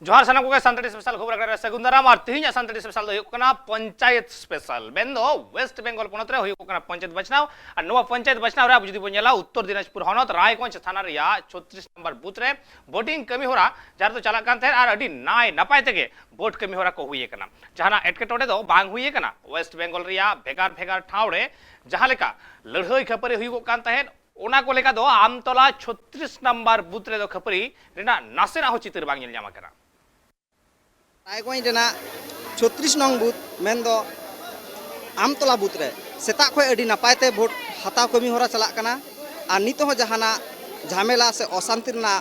जोहार साना को सानताड़ी स्पेशल खबर रखा सगुंदाराम और तिहिं सानताड़ी स्पेशल पंचायत स्पेशल बेंदो वेस्ट बेंगल पनत रे पंचायत बचनाव और नवा पंचायत बचनाव रे अब जुदी बनेला उत्तर दिनाजपुर हनत रायगंज थाना रे 36 नंबर बूथ रे वोटिंग कमी होरा जार तो चला कान थे और अडी नाय नपाय तेगे वोट कमी होरा को हुई कना जहाना एटकेटोडे दो बांग हुई कना वेस्ट बेंगल रे भेगार भेगार ठाव रे जहां लेका लड़ाई खपरे हुई कान तहेन ओना को लेका दो आमतला 36 नंबर बूथ रे दो खपरी रेना नासेना हो चित्र बांग ᱧᱮᱞ ᱧᱟᱢ ᱟᱠᱟᱱᱟ रायगंज 36 नंग बूथ मेन आमतला बूथ रे सेता खय अडी नापायते भोट हताव कमी होरा चला कना और नित हो जहाना झमेला से अशांति रना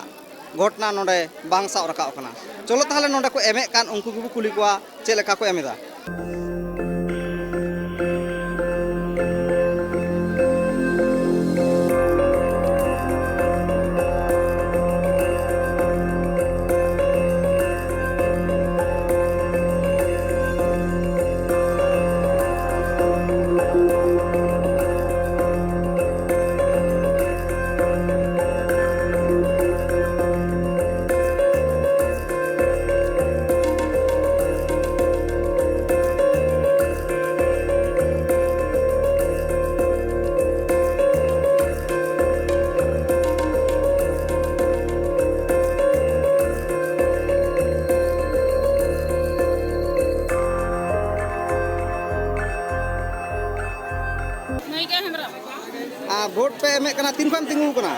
घटना नोडे बांग साव रकाव कना चलो ताहले नोडे को एमे कान उनको गुबु कुली कोआ चे लेका को एमेदा भोट पे एमे कना तीन पाम तिंगु कना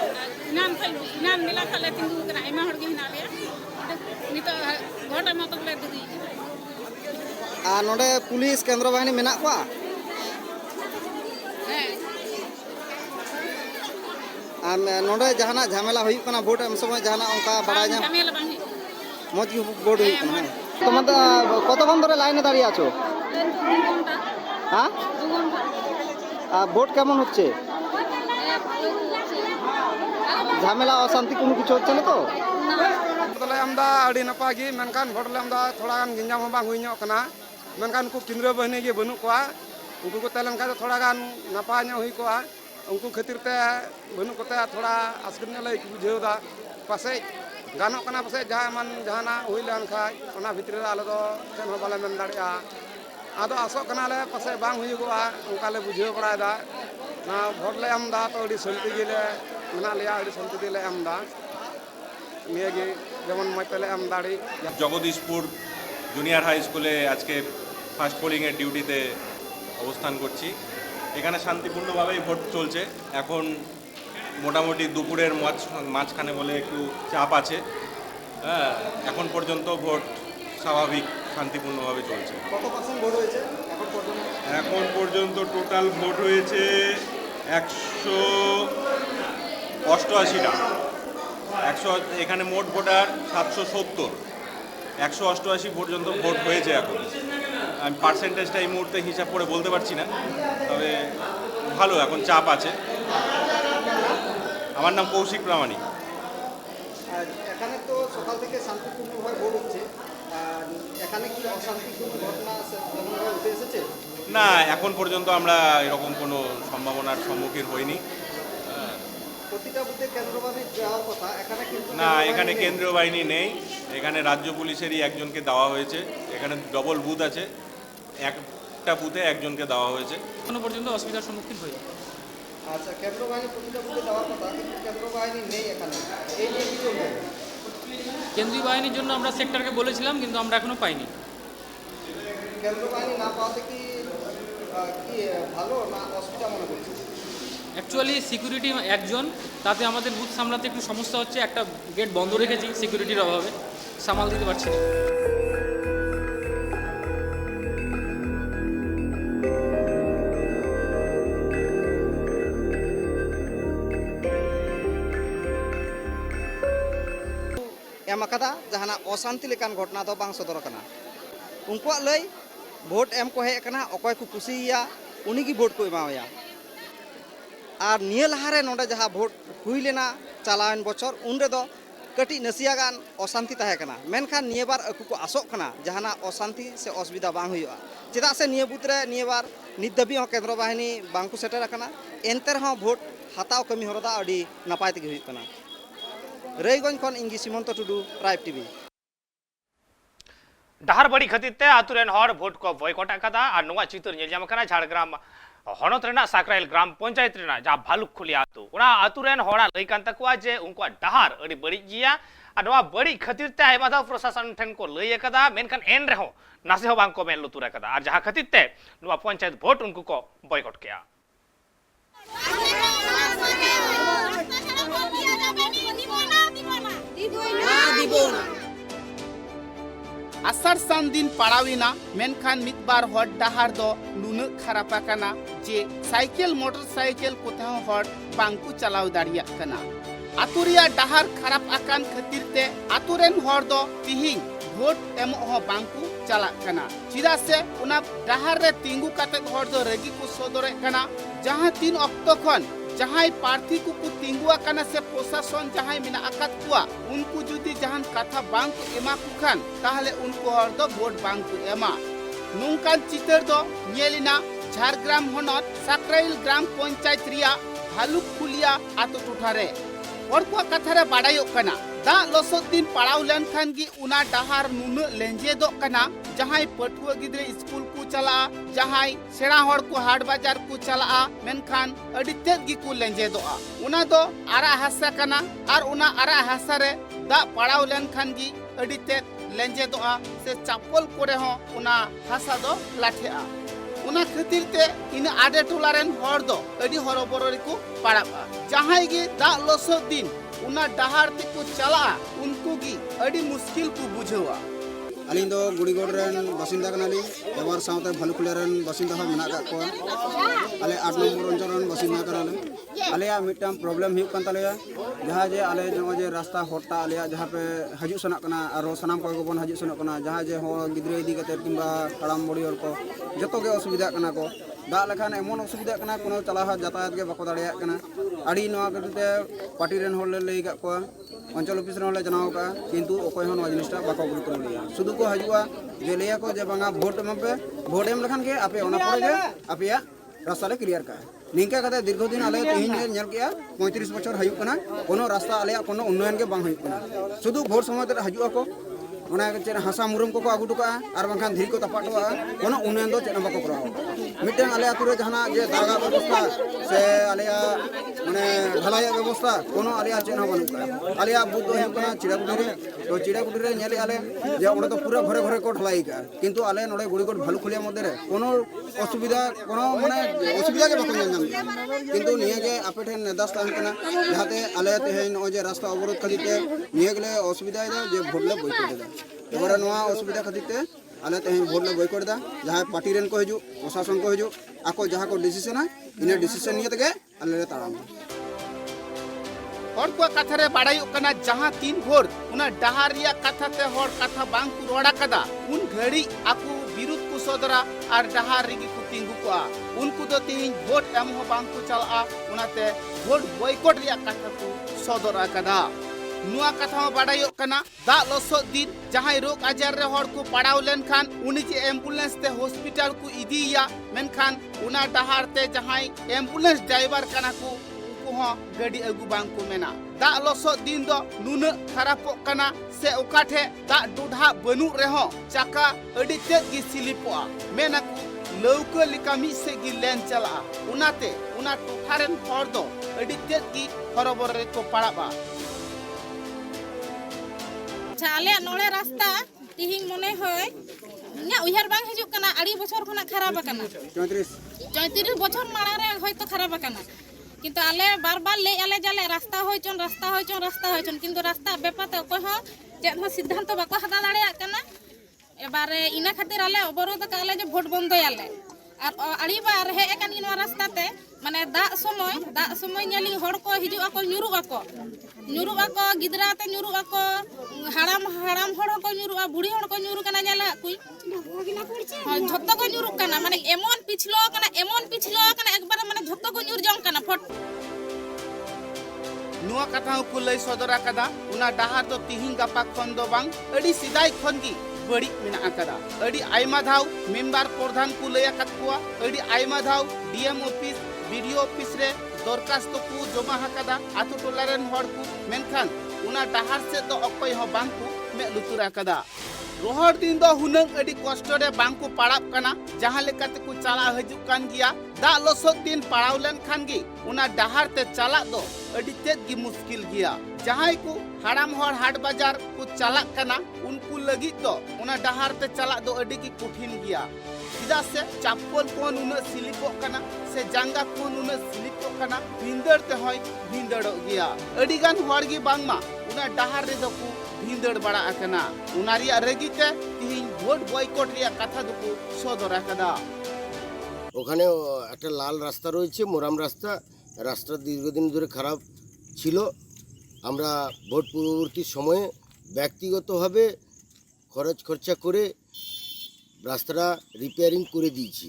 नाम मिला खाले तिंगु कना आइमा हड़ गे हिना ले नितो भोट मत ले दुदी आ नोडे पुलिस केंद्र बाहिनी मेना को नोडे जहाना झमेला हुई कना भोट एम समय जहाना ओंका बड़ा जा झमेला बाही मज की भोट हुई कना तमन कत बन धरे लाइने दाঁড়িয়ে আছো हां ভোট কেমন হচ্ছে झमेला अशांति को कुछ होচ্ছে না তো तले आमदा अड़ी नपा गी मेनकान भोट ले आमदा थोड़ा गान गिंजाम बांग हुई ᱧᱚᱜ कना मेनकान को केंद्र बहनी गे बनु कोआ उनको को तलन का थोड़ा गान नपा ᱧᱚᱜ हुई कोआ उनको खातिर ते बनु कोते थोड़ा आसकन ले बुझेदा पासे गानो कना पासे जहां मन जहाना हुई लेन खाय ओना भितर आले दो तेन हो बाले मेन दाड़िया आदो आसो कना ले पासे बांग हुई कोआ उनका ले बुझे बरादा ना भोट ले आमदा तो अड़ी शांति गिले मेना लिया अड़ी शांति दिले आमदा निये जेमन मजतले आम दाड़ी जगदीशपुर जूनियर हाई स्कूले आज के फार्स्ट पोलिंग एर डिউটিতে অবস্থান করছি এখানে শান্তিপূর্ণভাবেই ভোট চলছে এখন মোটামুটি দুপুরের মাঝখানে বলে একটু চাপ আছে হ্যাঁ এখন পর্যন্ত ভোট স্বাভাবিক শান্তিপূর্ণভাবে চলছে কত পার্সেন্ট ভোট হয়েছে এখন পর্যন্ত টোটাল ভোট হয়েছে 188টা 100 এখানে মোট ভোটার 770 188 পর্যন্ত ভোট হয়েছে এখন আমি পার্সেন্টেজটা এই মুহূর্তে হিসাব করে বলতে পারছি না তবে ভালো এখন চাপ আছে আমার নাম কৌশিক প্রামাণিক এখানে তো সকাল থেকে শান্তিপূর্ণভাবে ভোট হচ্ছে এখানে কি অশান্তিপূর্ণ ঘটনা তেমনভাবে উঠে এসেছে না এখন পর্যন্ত আমরা এরকম কোনো সম্ভাবনার সম্মুখীন হইনি প্রতিটা বুথে কেন্দ্রবাহিনী যাওয়ার কথা এখানে কিন্তু না এখানে কেন্দ্রীয় বাহিনী নেই এখানে রাজ্য পুলিশেরই একজনকে দেওয়া হয়েছে এখানে ডবল বুথ আছে একটা বুথে একজনকে দেওয়া হয়েছে এখনো পর্যন্ত অসুবিধার সম্মুখীন হয়নি আচ্ছা কেন্দ্রবাহিনী প্রতিটা বুথে যাওয়ার কথা কিন্তু কেন্দ্রবাহিনী নেই এখানে এই নিয়ে কি বলবেন কেন্দ্রীয় বাহিনীর জন্য আমরা সেক্টরকে বলেছিলাম কিন্তু আমরা এখনো পাইনি কেন্দ্রবাহিনী না পাওয়াতে কি ভালো না অসুবিধা মনে করছে অ্যাকচুয়ালি সিকিউরিটি একজন তাতে আমাদের বুথ সামলাতে একটু সমস্যা হচ্ছে একটা গেট বন্ধ রেখেছি সিকিউরিটির অভাবে সামাল দিতে পারছি না एम अकादा जहाना अशांति लेकान घटना दो बांग सदर कना उनको लय भोट एम को हेज कना अकय को कुसिया उनी की भोट को एमाया और निये लहारे नोडे जहाँ भोट हुई लेना चलावन बचर उन रेदो कटी नसिया गान अशांति तहे कना मेनखान निये बार अकु को आसोक कना जहाना अशांति से असुविधा बांग हुआ चेदा से निये बुथ रे निये बार नित दबी हो केंद्र बाहिनी बांग को सेटर कना एनते रहो भोट हताव कमी होरदा अडी नापाय तेगे हुई कना रायगंज खन इंगी सीमंत टुडू ट्राइब टीवी। डहार बड़ी खातिर ते आतु रेन हर भोट को बॉयकॉट अकादा और नोवा चित्र नेल जाम कना झाड़ग्राम हनत रेना साकराइल ग्राम पंचायत रेना जहाँ भालुकखुली आतु उना आतु रेन हड़ा लई कान तकुआ जे उनका डहार अड़ी बड़ी गिया और नोवा बड़ी खातिर ते आयमा दा प्रशासन ठेन को लई अकादा मेनखान एन रेहो नासे हो बांग को मेन लुतुर अकादा और जहाँ खातिर ते नोवा पंचायत भोट उनको को बॉयकॉट किया आसार सान दिन पड़ाविना मेनखान मिदबार हर डहार दो नुन खरापाकाना जे साइकिल मोटरसाइकिल कोथाव हर बांकु चलाव दाड़िया कना आतुरिया डहार खराब आकान खातिर ते आतुरेन हर दो तिहिं भोट एम हो बांकु चला कना चिदा से उना डहार रे तिंगु काते हर दो रेगी को सोदरे कना जहां 3 अक्टोबर जहां प्रार्थी को तिंगुआ कना से प्रशासन जहां मिना आकात कुआ उनको जुदी जहां कथा बांक एमा कुखान ताहले उनको हर दो वोट बांक एमा नुंकान चितर दो नेलिना झारग्राम हनत साकराइल ग्राम पंचायत रिया भालुकखुलिया आतो टुठारे और को कथा रे बाडायो कना दा लसोद दिन पड़ाव लेन खान गी उना डहार नुन लेंजे दो कना जहां पटुआ गिद्रे स्कूल को चला जहां सेड़ा हड़ को हाट बाजार को चला मेनखान अडी तेज गी को लेंजे दो उना दो आरा हासा कना और उना आरा हासा रे दा पड़ाव लेन खान गी अडी तेज लेंजे दो से चापल कोरे हो उना हासा दो लाठेआ उना खातिर ते इन आडे टोलारेन हर दो अडी हरबररी को पड़ा जहां गी दा लसोद दिन उना डहार ते को चला उनको गी अडी मुश्किल को बुझेवा अलिंग दो गुड़ीगोड़ रेन बासिंदा कनाली एबार साउते भालुकखुलिया रेन बासिंदा हो मेना का को आले 8 नंबर अंचल रेन बासिंदा कराले आले मिटम प्रॉब्लम हिउ कान तालेया जहां जे आले जो जे रास्ता होटा आले जहां पे हजू सना कना आरो सनाम को बोन हजू सना कना जहां जे हो गिद्रे इदी कते किंबा हड़ाम बड़ी और को जतो के असुविधा कना को दा लखान एमन असुविधा कना कोनो चला यातायात के बाको दाड़िया कना आड़ी नवा करते पार्टी रेन होल लई का को अंचल ऑफिस रे जनाव का किंतु अकोय हो नवा जिनिसटा बाको गुरुत्व लिया शुद्ध को हजुआ जे लिया को जे बांगा वोट एमपे वोट एम लखान के आपे ओना परे जे आपे रास्ता ले क्लियर का निंका कते दीर्घ दिन आले तिहिन नेल किया 35 बछर हयु कना कोनो रास्ता आले कोनो उन्नयन के बांग हयु कना शुद्ध वोट समय ते हजुआ को ओना के हासा मुरम को आगु टुका और बांखान धीर को तपाटवा कोनो उन्नयन दो चेना बाको कराव मिटन आले आतुरे जहाना जे दागा व्यवस्था से आलेया माने ढलाया व्यवस्था कोनो आलेया चेना बनुका आलेया बुद्ध हे कना चिड़ाकुटी रे नेले आले जे ओडे तो पूरा घरे घरे को ढलाई का किंतु आले नोडे गुड़ीगोड़ भालुकखुलिया मध्य रे कोनो असुविधा कोनो माने असुविधा के बाको नाम किंतु निया के आपेठे नेदास तान कना जहाते आले ते न जे रास्ता अवरोध खदिते निया गेले असुविधा है जे भोटले बइको दे एबारे नवा असुविधा खदिते आले ते भोटले बइको दा जहां पार्टी रेन को हजू प्रशासन को हजू आको जहां को डिसीजन है इन डिसीजन निये तके आले ताड़ाम हर को कथा रे बाडायो कना जहां 3 भोर उना डहार रिया कथा ते हर कथा बांग को रोड़ा कदा उन घड़ी आकु विरुद्ध को सोदरा और डहार रिगी को तिंगु को उनको दो तीन वोट एम हो बांग को चला उनाते वोट बॉयकॉट रिया कथा को सोदरा कदा नुआ कथा बाडायो कना दा लसो दिन जहां रोग आजार रे हर को पड़ाव लेन खान उनी जे एम्बुलेंस ते हॉस्पिटल को इदिया मेनखान उना डहार ते जहां एम्बुलेंस ड्राइवर कना को हो गाड़ी अगु बांग को मेना दा लसो दिन दो नुन खरापो कना से ओकाठे दा डुढा बनु रेहो चाका अडी तेज गी सिलिपो मेना को लौका लिका मी से गी लेन चला उनाते उना टुठारेन हर दो अडी तेज गी हरबर रे को पड़ाबा चाले नोले रास्ता तिहिं मने होय न्या उहर बांग हिजु कना आड़ी बछर खना खराब कना 34 बछर माड़ा रे होय तो खराब कना किंतु आले बार बार ले आले जाले रास्ता होय चोन किंतु रास्ता बेपाते कोय हो चेद हो सिद्धांत बाको हदा दाड़िया कना एबारे इना खातिर आले अवरोध काले जे वोट बंद याले और आड़ी बार हे एकान इन रास्ता ते माने दा समय नेली हड़ को हिजु आको न्युरु आको गिदरा ते न्युरु आको हाड़ाम हड़ को न्युरु बुढ़ी हड़ को न्युरु कना जाला कुई झत्तो को न्युरु कना माने एमन पिछलो कना एकबार माने झत्तो को न्युर जंग कना फट नुआ कथा को लई सदरा कदा उना डहार दो तिहिं गापा खन दो बांग अडी सिदाई खन गी बड़ी मेना आकदा अडी आयमा धाव मेंबर प्रधान को लय आकत कुआ अडी आयमा धाव डीएम ऑफिस वीडियो ऑफिस रे दरखास्त को जमा हकदा आतु टोलारेन हड़ को मेनखान उना डहार से तो अकोय हो बांग को मे लुतुरा कदा रोहर दिन दो हुनंग अडी कष्ट रे बांग को पड़ाब कना जहां लेकाते को चला हजु कान गिया दा लसोक दिन पड़ाव लेन खान गी उना डहार ते चला दो अडी तेज गी मुश्किल गिया जहां को हाड़ाम हर हाट बाजार को चला कना उनको लगी तो उना डहार ते चला दो अडी की कठिन गिया सीधा से चापल कोन उना सिलिपो कना से जांगा कोन उना सिलिपो कना भिंदर ते होय भिंदड़ो गिया अडी गान हर गी बांगमा उना डहार रे दो को भिंदड़ बड़ा आकना उना रिया रगिते तिहिं भोट बॉयकट रिया कथा दुको सदर आकदा ওখানে একটা লাল রাস্তা রয়েছে মোরাম রাস্তা রাস্তা দীর্ঘদিন ধরে খারাপ ছিল আমরা ভোট পূর্ববর্তী সময়ে ব্যক্তিগতভাবে খরচা করে রাস্তাটা রিপেয়ারিং করে দিয়েছি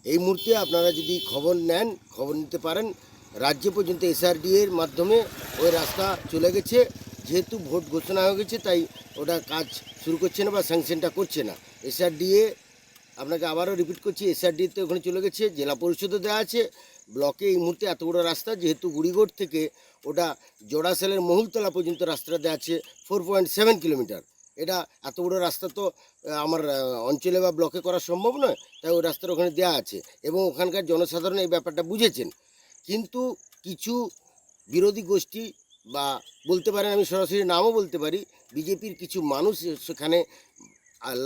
এই মুহূর্তে আপনারা যদি খবর নেন খবর নিতে পারেন রাজ্য পর্যন্ত এসআরডি এর মাধ্যমে ওই রাস্তা চলে গেছে যেহেতু ভোট ঘোষণা হয়ে গেছে তাই ওটা কাজ শুরু করছে না বা স্যাংশনটা করছে না এসআরডিএ আপনাকে আবারও রিপিট করছি এসআরডিতে ওখানে চলে গেছে জেলা পরিষদও দেওয়া আছে ব্লকে এই মুহূর্তে এত বড় রাস্তা যেহেতু গুড়িগোড় থেকে ওটা জোড়াশালের মহুলতলা পর্যন্ত রাস্তাটা দেওয়া আছে 4.7 কিলোমিটার এটা এত বড় রাস্তা তো আমার অঞ্চলে বা ব্লকে করা সম্ভব নয় তাই ওই রাস্তার ওখানে দেওয়া আছে এবং ওখানকার জনসাধারণ এই ব্যাপারটা বুঝেছেন কিন্তু কিছু বিরোধী গোষ্ঠী বা বলতে পারেন আমি সরাসরি নামও বলতে পারি বিজেপির কিছু মানুষ সেখানে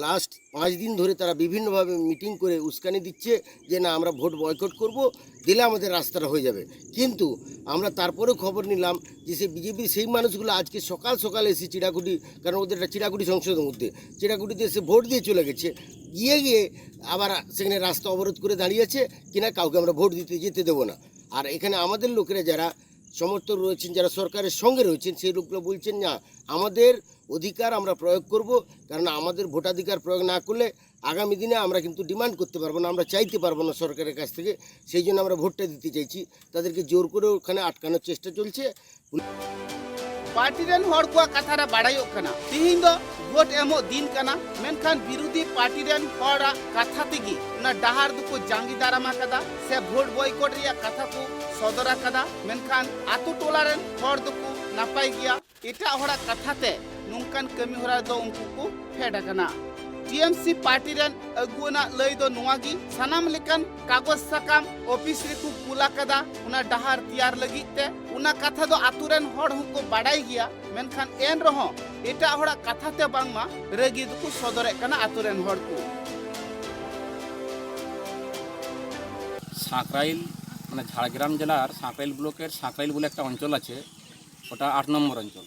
লাস্ট 5 দিন ধরে তারা বিভিন্নভাবে মিটিং করে উস্কানি দিচ্ছে যে না আমরা ভোট বয়কট করব দিলে আমাদের রাস্তাটা হয়ে যাবে কিন্তু আমরা তারপরেও খবর নিলাম যে সেই বিজেপির সেই মানুষগুলো আজকে সকাল সকাল এসে চিড়াকুটি কারণ ওদের একটা চিড়াকুটি সংসদের মধ্যে চিড়াকুটিতে এসে ভোট দিয়ে চলে গেছে গিয়ে আবার সেখানে রাস্তা অবরোধ করে দাঁড়িয়েছে কিনা কাউকে আমরা ভোট দিতে যেতে দেবো না আর এখানে আমাদের লোকেরা যারা সমর্থক রয়েছেন যারা সরকারের সঙ্গে রয়েছেন সেই লোকগুলো বলছেন না আমাদের অধিকার আমরা প্রয়োগ করব কারণ আমাদের ভোটাধিকার প্রয়োগ না করলে আগামী দিনে আমরা কিন্তু ডিমান্ড করতে পারবো না আমরা চাইতে পারবো না সরকারের কাছ থেকে সেই জন্য আমরা ভোটটা দিতে চাইছি তাদেরকে জোর করে ওখানে আটকানোর চেষ্টা চলছে पार्टी रेन हर को कथारा बाड़ायो कना तिहिं दो भोट एमो दिन कना मेनखान विरोधी पार्टी रेन हर कथा तेगी ना डहार दुको जांगी दारामा कदा से भोट बॉयकट रिया कथा को सदरा कदा मेनखान आतु टोला रेन हर दुको नापाय गिया एटा हरा कथाते नुंकान कमी हरा दो उनको को फेडा कना टीएमसी पार्टी रेन अगुना लई दो नुआगी सनाम लेकन कागज सकाम ऑफिस रे को कुला कदा उना डहार तैयार लगी ते उना कथा दो आतुरेन हड़ हुको बाडाई गिया मेनखान एन रहो एटा हड़ा कथा ते बांगमा रेगी दुको सदरे कना आतुरेन हड़ को সাঁকরাইল মানে ঝাড়গ্রাম জেলার সাঁকরাইল ব্লকের সাঁকরাইল বলে একটা অঞ্চল আছে ওটা 8 নম্বর অঞ্চল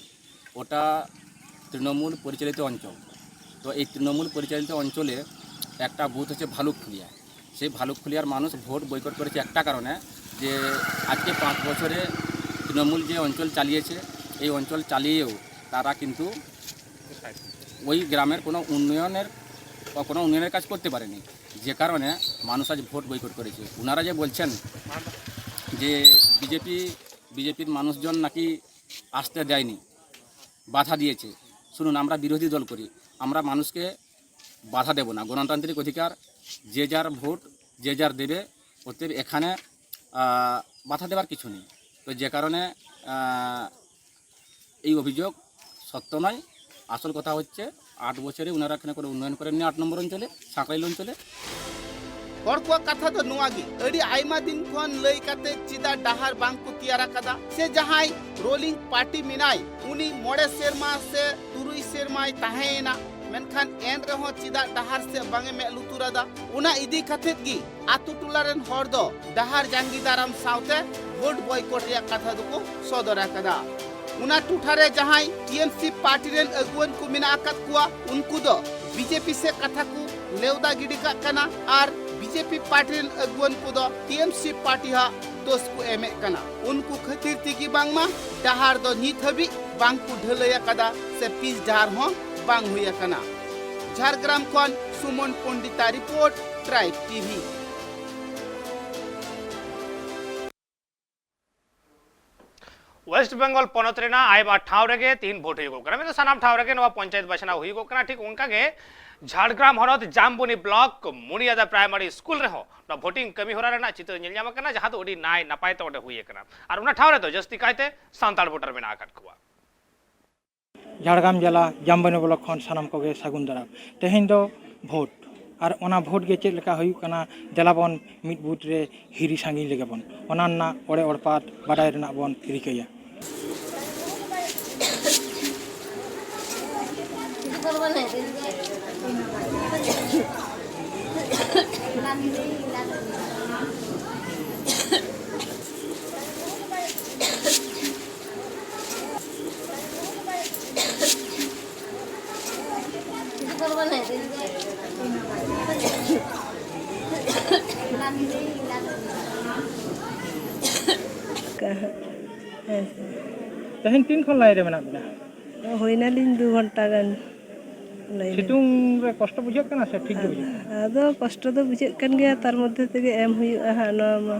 ওটা তৃণমূল পরিচালিত অঞ্চল তো এই তৃণমূল পরিচালিত অঞ্চলে একটা বুথ হচ্ছে ভালুকখুলিয়া সেই ভালুকখুলিয়ার মানুষ ভোট বয়কট করেছে একটা কারণে যে আজকে 5 বছরে তৃণমূল যে অঞ্চল চালিয়েছে এই অঞ্চল চালিয়েও তারা কিন্তু ওই গ্রামের কোনো উন্নয়নের কাজ করতে পারেনি যে কারণে মানুষ আজ ভোট বয়কট করেছে ওনারা যে বলছেন যে বিজেপির মানুষজন নাকি আসতে দেয়নি বাধা দিয়েছে শুনুন আমরা বিরোধী দল করি আমরা মানুষকে বাধা দেব না গণতান্ত্রিক অধিকার যে যার ভোট যে যার দেবে ওতে এখানে বাধা দেওয়ার কিছু নেই তো যে কারণে এই অভিযোগ সত্য নয় আসল কথা হচ্ছে 8 বছরে ওনারা এখানে কোনো উন্নয়ন করেননি 8 নম্বর অঞ্চলে সাঁকরাইল অঞ্চলে हर को कथा तो नुआगी अड़ी आयमा दिन खन लई काते चिदा डहार बांग को तियारा कदा से जहाई रोलिंग पार्टी मिनाई उनी मोड़े शेरमा से तुरुई शेरमाय ताहेना मेनखान एन रहो चिदा डहार से बांगे में लुतुरादा उना इदी कथेत गी आतु टुलारेन हर दो डहार जांगी दाराम साउते वोट बॉयकट रिया कथा दुको सदरा कदा उना टुठारे जहाई टीएमसी पार्टी रेन अगुवन को मिना आकत कुआ उनको दो बीजेपी से कथा को लेवदा गिडी का कना आर बीजेपी पार्टी रेन अगुवन को दो टीएमसी पार्टी हा दोस को एमे कना उनको खतिर तिगी बांगमा डहार दो नित हबी बांग को ढलया कदा से पीस डहार हो बांग हुया कना झारग्राम खन Suman Pandita report tribe TV West Bengal पनत रेना आयबा ठाव रेगे 3 भोट हुई गोकना में तो सनाम ठाव रेगे नवा पंचायत बचना हुई गोकना ठीक उनका के झाड़ग्राम हनत जामबुनी ब्लॉक मुनियादा प्राइमरी स्कूल रे हो ना वोटिंग कमी हो रहा चित्र नेल जामा कना जहां तो ओडी नाय नपाय तो ओडे हुई कना और उना ठाव रे तो जस्ती कायते सांताल वोटर में ना आकट कुआ झाड़ग्राम जिला जामबनी ब्लॉक खन सानाम कोगे सागुन दाराम तेहेन दो भोट और ओना भोट गे चेक लेका हुयुग कना देलाबन मिद बुथ रे हिरी सांगी लेगे बन ओना ना ओड़े ओड़पात बाडाय रना बन रिकाया तेहेन तीन खन लाई रे मेना बिना होइना लिन 2 घंटा गान सितुंग रे कष्ट बुझाक कना से ठीक बुझाक आदो कष्ट दो बुझे कन गया तार मध्य तेगे एम हुयुआ हा नोमा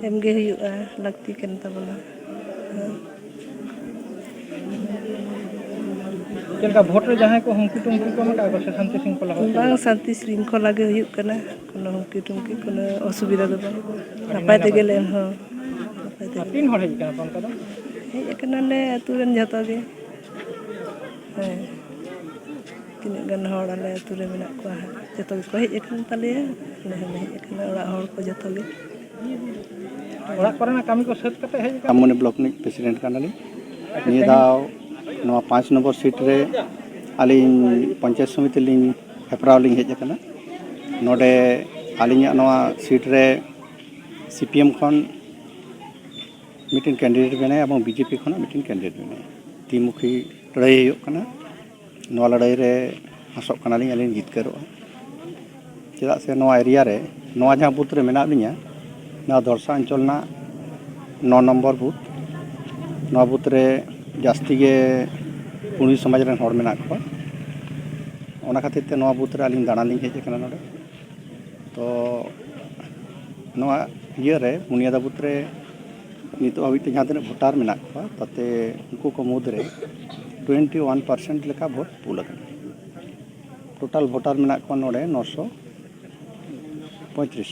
एम गे हुयुआ लगती कन तबना चलका भोट रे जहां को हुंकी टुंकी को मका से शांति श्रृंखला हो बांग शांति श्रृंखला गे हुयुक कना कोनो हुंकी टुंकी कोनो असुविधा दो बांग नपाय तेगे ले हो तीन हड़ हेज कना पंका दो हेज कना ले अतुरन जतो गे तीन गन हड़ ले अतुरे मेना को जतो को हेज कन तले ले हेज कना ओड़ा हड़ को जतो गे ओड़ा करना कामी को सेट कते हेज कना जामबनी ब्लॉक नि प्रेसिडेंट कानाली निया दाव नवा 5 नंबर सीट रे आलिन पंचायत समिति लिंग हेपराव लिंग हेज कना नोडे आलिया नवा सीट रे सीपीएम खन मीटिंग कैंडिडेट बने और बीजेपी खन मीटिंग कैंडिडेट बने तिमुखी लड़ाई हुयुग कना नवा लड़ाई रे हसब कनालिंग आलिन जितकरोआ चेदा से नवा एरिया रे नवा जहां बूथ रे मेना लिया ना दर्शा अंचल ना 9 नंबर बूथ नवा बूथ रे जास्ती गे पुणी समाज रेन हर मेना को ओना खातिर ते नवा बूथ रे आलिन दाना लिंग हेज कना नोडे तो नवा इया रे मुनियादा बूथ रे नितो अभी जहाँ तीन भोटार मेना को ताते उनको को मुद्रे 21% लेका भोट पुल टोटल भोटार मेना को नोडे 935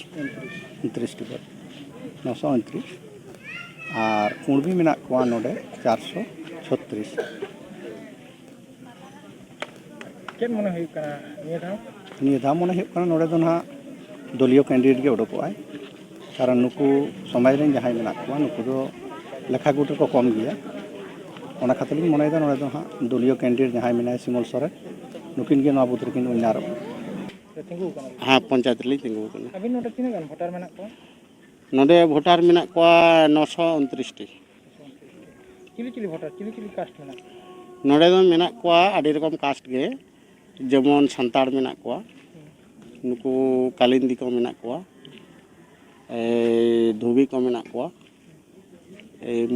29 टी 929 और कुणबी मेना को नोडे 436 केन मने हुयुग कना निया धाम मने हुयुग कना नोडे दो ना दलीय कैंडिडेट गे उडोकोआय कारण नुकु समाज रेन जहां मेना को नुकु दो लेखा गुट को कम गया ओना खातिर मने दा नोडे दो हां दलीय कैंडिडेट जहां मेना सिमल सरे नुकिन गे नवा बुत रेकिन उन्नारो तिंगु कना हां पंचायत ली तिंगु कना अभी नोडे तीन गान भोटार मेना को नोडे भोटार मेना को 929 T chilli voter chilli cast मेना नोडे दो मेना को आडी रकम कास्ट गे जेमन संताड़ मेना को नुकु कालिंदी को मेना को धोबी को मेना को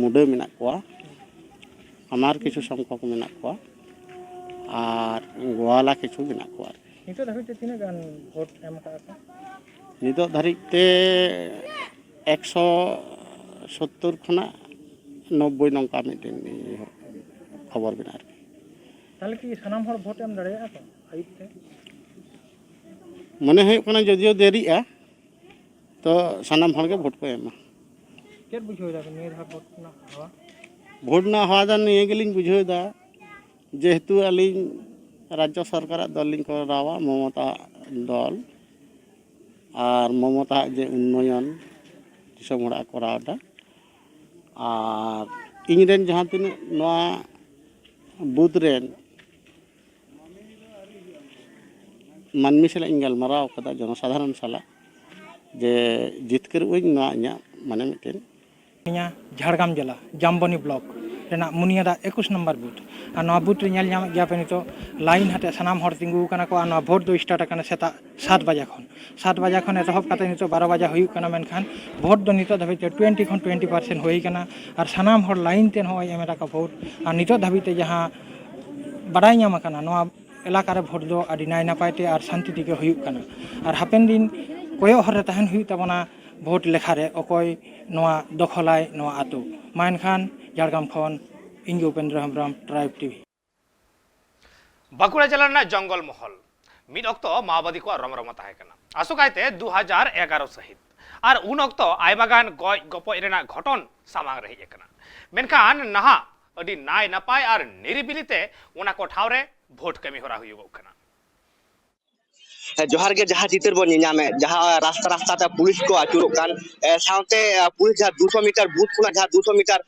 मुडे मेना को हमार किछु संख्या को मेना को और गोवाला किछु मेना को नितो धाबी ते तीन गान भोट एम का नितो धारी ते 170 खना 90 नंका मिटिन खबर बिना ताले की सनाम हर भोट एम दड़े को आइब ते मने है कना जदियो देरीआ तो सनाम हर के भोट को एमा केर बुझो दा निये धा भोट ना हवा भोट ना हवा दा निये गेलिन बुझो दा जेहेतु अलिन राज्य सरकार दल लिंग करावा ममता दल और ममता जे उन्नयन दिसम हड़ा करावदा और इनरेन जहां तीन नवा बुथ रेन मानमी साला इंगल मराव कदा जनसाधारण साला जे जितकर उइना माने मिटेन झाड़ग्राम जिला जामबनी ब्लॉक रेना मुनियादा 21 नंबर बूथ और नवा बूथ रे नेल नाम गया पे नितो लाइन हटे सनाम हर तिंगु कना को नवा भोट दो स्टार्ट कना सेता 7 बजे खन एतहब कते नितो 12 बजे हुयु कना मेनखान भोट दो नितो धाबिते 20 खन 20% होई कना और सनाम हर लाइन तेन होय एमेटा का भोट और नितो धाबिते जहां बड़ाई नाम कना नवा इलाका रे भोट दो आदि नाय नापायते और शांति दिके हुयु कना और हापेन दिन कोयो हर रे तहन हुयु तबना भोट लेखा रे अकय नवा दखलाय नवा आतो मानखान झाड़ग्राम खन इंगे उपेंद्र हेम्ब्रम ट्राइब टीवी बाकुड़ा जिला जंगल महल मिद अक्तो माओवादी को रमरम ताहेकना आसुकायते 2011 सहित और उन अक्तो आयमागान गज गपज रेना घटन सामांग रे हेज कना मेनखान नहा ᱟᱹᱰᱤ ᱱᱟᱭ ᱱᱟᱯᱟᱭ ᱟᱨ ᱱᱤᱨᱤᱵᱤᱞᱤᱛᱮ ᱚᱱᱟ ᱠᱚ ᱴᱷᱟᱶ ᱨᱮ ᱵᱷᱳᱴ ᱠᱟᱹᱢᱤ ᱦᱚᱨᱟ ᱦᱩᱭᱩᱜᱚᱜ ᱠᱟᱱᱟ। जोहार के जहाँ चित्र बन नामे जहाँ रास्ता रास्ता ते पुलिस को आचुरोग कान साउते पुलिस जहाँ 200 मीटर बूथ खुना जहाँ 200 मीटर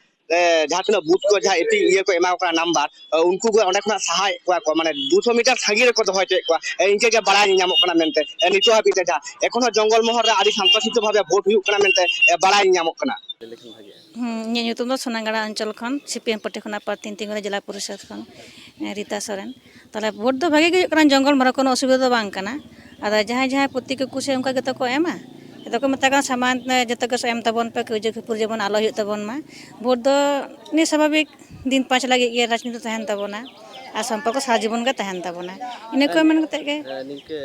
जहाँ तना बूथ को जहाँ इति ये को एमा को नंबर उनको को ओने खुना सहाय को माने 200 मीटर सागी रे को दो होते को इनके के बड़ा नियामक कना मेनते नितो हाबिते जहाँ एखोनो जंगल मोहर रे आदि शांतशित भाबे भोट हुयुग कना मेनते बड़ा नियामक कना ᱧᱩᱛᱩᱢ ᱫᱚ ᱥᱚᱱᱟᱜᱟᱲᱟ ᱚᱧᱪᱚᱞ ᱠᱷᱚᱱ ᱥᱤᱯᱤএᱢ ᱯᱟর্টি ᱠᱷᱚᱱᱟᱜ ᱯᱟᱨᱛᱤᱱ ᱛᱤᱝᱜᱩ ᱡᱮᱞᱟ ᱯᱚরিষদ ᱠᱷᱚᱱ ᱨᱤতা ᱥᱚᱨᱮᱱ ᱛᱟᱦᱞᱮ ᱵᱷᱳᱴ ᱫᱚ ᱵᱷᱟᱜᱮ ᱜᱮ ᱦᱩᱭᱩᱜ ᱠᱟᱱᱟ ᱡᱚᱝᱜᱚᱞ ᱢᱚᱦᱚᱨ ᱠᱳᱱᱳ ᱚᱥᱩᱵᱤᱫᱷᱟ ᱫᱚ ᱵᱟᱝ ᱠᱟᱱᱟ ᱟᱫᱚ ᱡᱟᱦᱟᱸᱭ ᱡᱟᱦᱟᱸᱭ ᱯᱚᱛᱤ ᱠᱚ ᱠᱩᱥᱤ ᱚᱱᱠᱟ ᱜᱮᱛᱚ ᱠᱚ ᱮᱢᱟ ᱡᱚᱛᱚ ᱠᱚ ᱢᱮᱛᱟ ᱠᱟᱱᱟ ᱥᱟᱢᱟᱱ ᱡᱚᱛᱚ ᱠᱚ ᱮᱢ ᱛᱟᱵᱚᱱ ᱯᱮ ᱠᱟᱹᱣᱡᱟᱹ ᱠᱷᱟᱹᱯᱩᱨ ᱡᱮᱢᱚᱱ ᱟᱞᱚ ᱦᱩᱭᱩᱜ ᱛᱟᱵᱚᱱ ᱢᱟ ᱵᱷᱳᱴ ᱫᱚ ᱱᱤᱭᱟᱹ ᱥᱟᱵᱷᱟᱵᱤᱠ ᱫᱤᱱ ᱯᱟᱸᱪ ᱞᱟᱹᱜᱤᱫ ᱜᱮ ᱨᱟᱡᱽᱱᱤᱛᱤ ᱛᱟᱦᱮᱱ ᱛᱟᱵᱚᱱᱟ ᱟᱨ ᱥᱚᱢᱯᱚᱨᱠᱚ ᱥᱟᱨᱟ ᱡᱤᱵᱚᱱ ᱜᱮ ᱛᱟᱦᱮᱱ ᱛᱟᱵᱚᱱᱟ ᱤᱱᱟᱹ ᱠᱚ ᱢᱮᱱ ᱠᱟᱛᱮ ᱜᱮ निके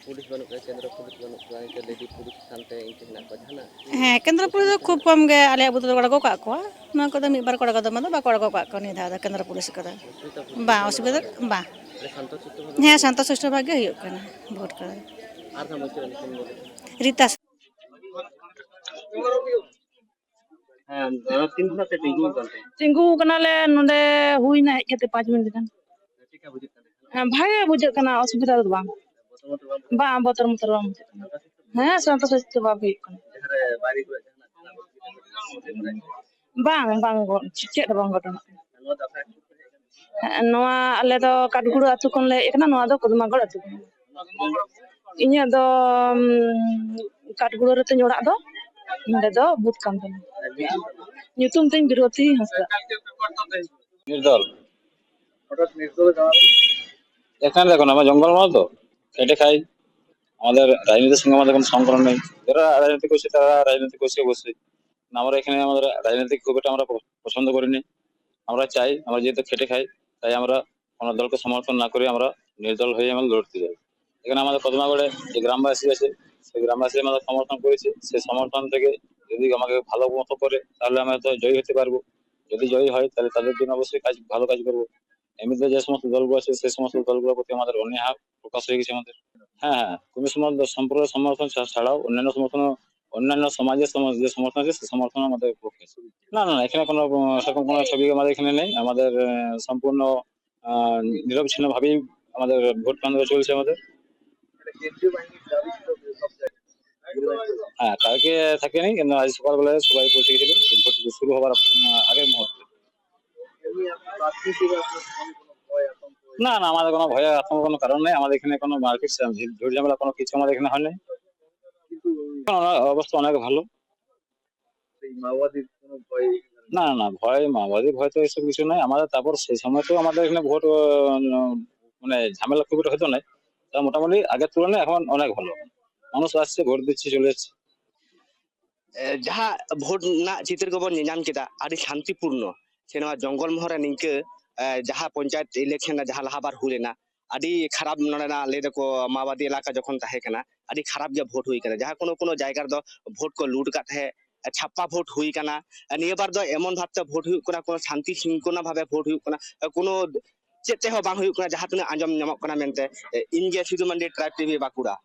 पुलिस बानुक केंद्र पुलिस बानुक इनके लेडी पुलिस सानते इनके हिना को जहाना ᱦᱮᱸ ᱠᱮᱱᱫᱨᱚ ᱯᱩᱞᱤᱥ ᱫᱚ ᱠᱷᱩᱵ ᱠᱚᱢ ᱜᱮ ᱟᱞᱮᱭᱟᱜ ᱵᱩᱛ ᱫᱚ ᱟᱬᱜᱚ ᱠᱟᱜ ᱠᱚᱣᱟ ᱱᱚᱣᱟ ᱠᱚᱫᱚ ᱢᱤᱫ ᱵᱟᱨ ᱠᱚ ᱟᱬᱜᱚ ᱫᱚᱢᱟ ᱫᱚ ᱵᱟᱠᱚ ᱟᱬᱜᱚ ᱠᱟᱜ ᱠᱚᱣᱟ ᱱᱤᱭᱟᱹ ᱫᱷᱟᱣ ᱫᱚ ᱠᱮᱱᱫᱨᱚ ᱯᱩᱞᱤᱥ ᱠᱚᱫᱚ ᱵᱟᱝ ᱚᱥᱩᱵᱤᱫᱷᱟ ᱵᱟᱝ ᱦᱮᱸ ᱥᱟᱱᱛᱚ ᱥᱤᱥᱴᱚ ᱵᱷᱟᱜᱮ ᱦᱩᱭᱩᱜ ᱠᱟᱱᱟ ᱵᱷᱳᱴ ᱠᱚ आर हम मुझे ᱨᱤᱛᱟ हां तीन दिन से टिंगू करते ᱛᱤᱸᱜᱩ ᱠᱟᱱᱟᱞᱮ ᱱᱚᱰᱮ ᱦᱩᱭᱱᱟ ᱦᱮᱡ ᱠᱟᱛᱮ 5 ᱢᱤᱱᱤᱴ ᱜᱟᱱ ᱪᱮᱠᱟ ᱵᱩᱡᱷᱟᱹᱜ ᱠᱟᱱᱟ ᱵᱷᱟᱜᱮ ᱵᱩᱡᱷᱟᱹᱜ ᱠᱟᱱᱟ ᱚᱥᱩᱵᱤᱫᱷᱟ ᱫᱚ ᱵᱟᱝ ᱵᱟᱝ ᱵᱚᱛᱚᱨ ᱢᱚᱛᱚᱨ ᱵᱟᱝ ᱵᱩᱡᱷᱟᱹᱜ ᱠᱟᱱᱟ ᱦᱮᱸ ᱥᱟᱱᱛᱚ ᱥᱤᱥᱴᱚ ᱵᱷᱟᱵ ᱦᱩᱭᱩᱜ ᱠᱟᱱᱟ ᱡᱟᱦᱟᱸ ᱨᱮ ᱵᱟᱲᱤ ᱠᱚ ᱵᱟᱝ ᱵᱟᱝ ᱪᱮᱫ ᱦᱚᱸ ᱵᱟᱝ ᱜᱷᱚᱴᱚᱱᱟ ᱱᱚᱣᱟ ᱟᱞᱮ ᱫᱚ ᱠᱟᱴᱜᱩᱲᱟᱹ ᱟᱹᱛᱩ ᱠᱷᱚᱱ ᱞᱮ ᱦᱮᱡ ᱟᱠᱟᱱᱟ ᱱᱚᱣᱟ ᱫᱚ ᱠᱚᱫᱢᱟᱜᱚᱲ ᱟᱹᱛᱩ ᱠᱟᱱᱟ ᱤᱧᱟᱹᱜ ᱫᱚ ᱠᱟᱴᱜᱩᱲᱟᱹ ᱨᱮᱛᱤᱧ ᱚᱲᱟᱜ ᱫᱚ ᱱᱚᱰᱮ ᱫᱚ ᱵᱩথ ᱠᱟᱱ ᱛᱟᱹᱞᱤᱧᱟ ᱧᱩᱛᱩᱢ ᱛᱤᱧ ᱵᱤᱨᱚᱛᱤ হাঁসদা নির্দল হঠাৎ নির্দল এখানে দেখুন আমার জঙ্গল মহল তো খেটে খাই আমাদের রাজনীতির সঙ্গে আমাদের কোনো সম্পর্ক নেই যারা রাজনীতি করছে তারা রাজনীতি করছে অবশ্যই আমরা এখানে আমাদের রাজনীতি খুব একটা আমরা পছন্দ করিনি আমরা চাই আমরা যেহেতু খেটে খাই তাই আমরা কোনো দলকে সমর্থন না করে আমরা নির্দল হয়ে আমরা লড়তে যাই এখানে আমাদের কদমাগড়ে যে গ্রামবাসী আছে সেই গ্রামবাসী আমাদের সমর্থন করেছে সেই সমর্থন থেকে যদি আমাকে ভালো মতো করে তাহলে আমরা তো জয়ী হতে পারবো যদি জয়ী হয় তাহলে তাদের জন্য অবশ্যই ভালো কাজ করবো এমনিতে যে সমস্ত দলগুলো আছে সেই সমস্ত দলগুলোর প্রতি আমাদের অনীহা প্রকাশ হয়ে গেছে আমাদের হ্যাঁ কোনো সম্পর্কের সমর্থন ছাড়াও অন্যান্য সমাজের যে সমর্থন আছে সেই সমর্থন আমাদের পক্ষে না না এখানে কোনো সেরকম কোনো ছবি আমাদের এখানে নেই আমাদের সম্পূর্ণ নিরবচ্ছিন্ন ভাবেই আমাদের ভোট কেন্দ্র চলছে আমাদের হ্যাঁ কালকে থাকেনি কিন্তু আজ সকালবেলায় সবাই পৌঁছে গেছিল ভোট শুরু হওয়ার আগের মুহূর্তে না না আমাদের কোনো ভয় আতঙ্ক কোনো কারণ নেই আমাদের এখানে কোনো মার্কেট ঝুট ঝামেলা কোনো কিছু আমাদের এখানে হয়নি অবস্থা অনেক ভালো না না মাওবাদী ভয় তো এসব কিছু নাই আমাদের তারপর সেই সময় তো আমাদের এখানে ভোট মানে ঝামেলা খুব একটা হতো না তা মোটামুটি আগের তুলনায় এখন অনেক ভালো মানুষ আসছে ভোট দিচ্ছে চলে যাচ্ছে जहाँ भोट ना चित्र को बन नाम केदा आदि शांतिपूर्ण से नवा जंगल मोहर निंके जहाँ पंचायत इलेक्शन जहाँ लहाबार हुलेना आदि खराब नरेना लेदे को माओवादी इलाका जखन ताहे कना आदि खराब जे भोट हुई कना जहाँ कोनो कोनो जायगा दो भोट को लूट काट है छापा भोट हुई कना निये बार दो एमन भाबते भोट हुई कना कोनो शांति शृंखला भाबे भोट हुई कना कोनो चेते हो बांग हुई कना जहाँ तने आंजम नामक कना मेनते इनगे सुदु मंडी ट्राइब टीवी बाकुड़ा।